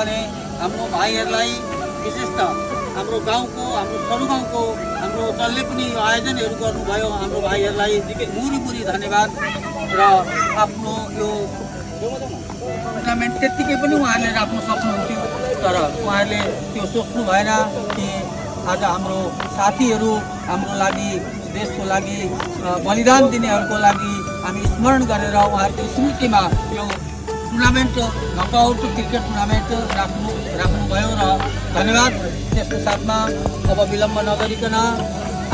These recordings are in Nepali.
हाम्रो भाइहरूलाई विशेष त हाम्रो गाउँको हाम्रो सरू गाउँको हाम्रो जसले पनि यो आयोजनहरू गर्नुभयो हाम्रो भाइहरूलाई मुरी धन्यवाद र आफ्नो यो टुर्नामेन्ट त्यत्तिकै पनि उहाँहरूले राख्न सक्नुहुन्थ्यो तर उहाँहरूले त्यो सोच्नु भएन कि आज हाम्रो साथीहरू हाम्रो लागि देशको लागि बलिदान दिनेहरूको लागि हामी स्मरण गरेर उहाँहरूको स्मृतिमा यो टुर्नामेन्ट नकआउट क्रिकेट टुर्नामेन्ट राख्नुभयो र धन्यवाद। त्यसको साथमा अब विलम्ब नगरिकन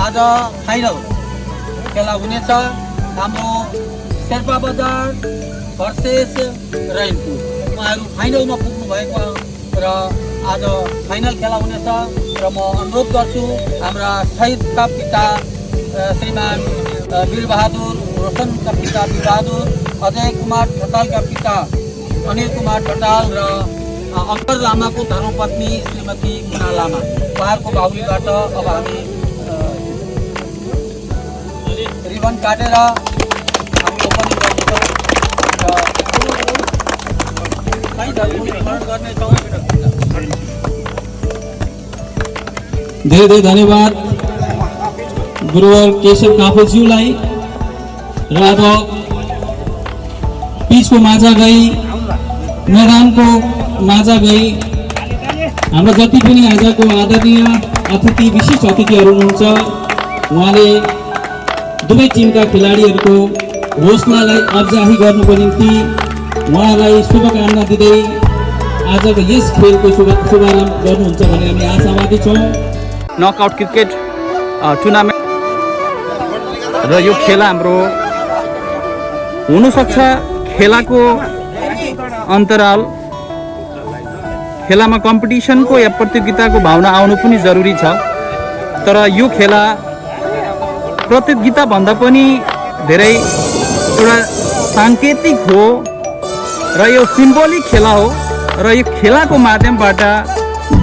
आज फाइनल खेला हुनेछ हाम्रो शेर्पा बजार भर्सेस रैनपुर। उहाँहरू फाइनलमा पुग्नु भएको र आज फाइनल खेला हुनेछ र म अनुरोध गर्छु हाम्रा शहीदका पिता श्रीमान वीरबहादुर रोशनका पिता वीरबहादुर अजय कुमार ठटालका पिता अनिल कुमार ठटाल र अङ्कर लामाको धर्मपत्नी श्रीमती मुना लामा उहाँहरूको बाहुलीबाट अब हामी रिबन काटेर हामी ओपनिङ गर्छौँ र शहीदहरूको स्मरण गर्नेछौँ। धेरै धेरै धन्यवाद गुरुवर केशव काफेज्यूलाई। र अब पिचको माझा गई मैदानको माझा गई हाम्रो जति पनि आजको आदरणीय अतिथि विशिष्ट अतिथिहरू हुनुहुन्छ उहाँले दुवै टिमका खेलाडीहरूको हौसलालाई अब्जाही गर्नुको निम्ति उहाँलाई शुभकामना दिँदै आजको यस खेलको शुभारम्भ गर्नुहुन्छ भन्ने हामी आशावादी छौँ। नकआउट क्रिकेट टुर्नामेन्ट र यो खेला हाम्रो हुनसक्छ खेलाको अन्तराल खेलामा कम्पिटिसनको या प्रतियोगिताको भावना आउनु पनि जरुरी छ तर यो खेला प्रतियोगिता भन्दा पनि धेरै एउटा साङ्केतिक हो र यो सिम्बोलिक खेला हो र यो खेलाको माध्यमबाट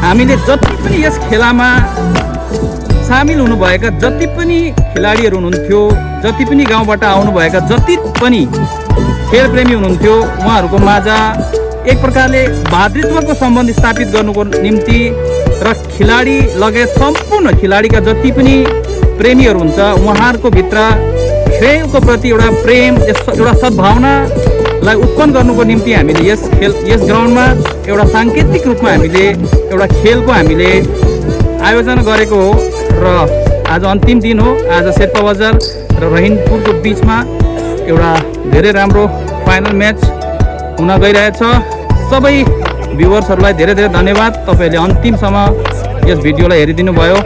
हामीले जति पनि यस खेलामा सामेल हुनुभएका जति पनि खेलाडीहरू हुनुहुन्थ्यो जति पनि गाउँबाट आउनुभएका जति पनि खेलप्रेमी हुनुहुन्थ्यो उहाँहरूको माझ एक प्रकारले भातृत्वको सम्बन्ध स्थापित गर्नुको निम्ति र खेलाडी लगायत सम्पूर्ण खेलाडीका जति पनि प्रेमीहरू हुन्छ उहाँहरूको भित्र खेलको प्रति एउटा प्रेम एउटा सद्भावनालाई उत्पन्न गर्नुको निम्ति हामीले यस ग्राउन्डमा एउटा साङ्केतिक रूपमा हामीले एउटा खेलको हामीले आयोजना गरेको हो र आज अन्तिम दिन हो। आज शेर्पा बजार र रहिनपुरको बिचमा एउटा धेरै राम्रो फाइनल म्याच हुन गइरहेछ। सबै भ्युवर्सहरूलाई धेरै धेरै धन्यवाद तपाईँहरूले अन्तिमसम्म यस भिडियोलाई हेरिदिनु भयो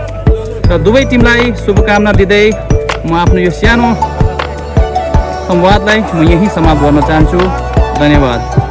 र दुवै टिमलाई शुभकामना दिँदै म आफ्नो यो सानो संवादलाई म यहीँ समाप्त गर्न चाहन्छु। धन्यवाद।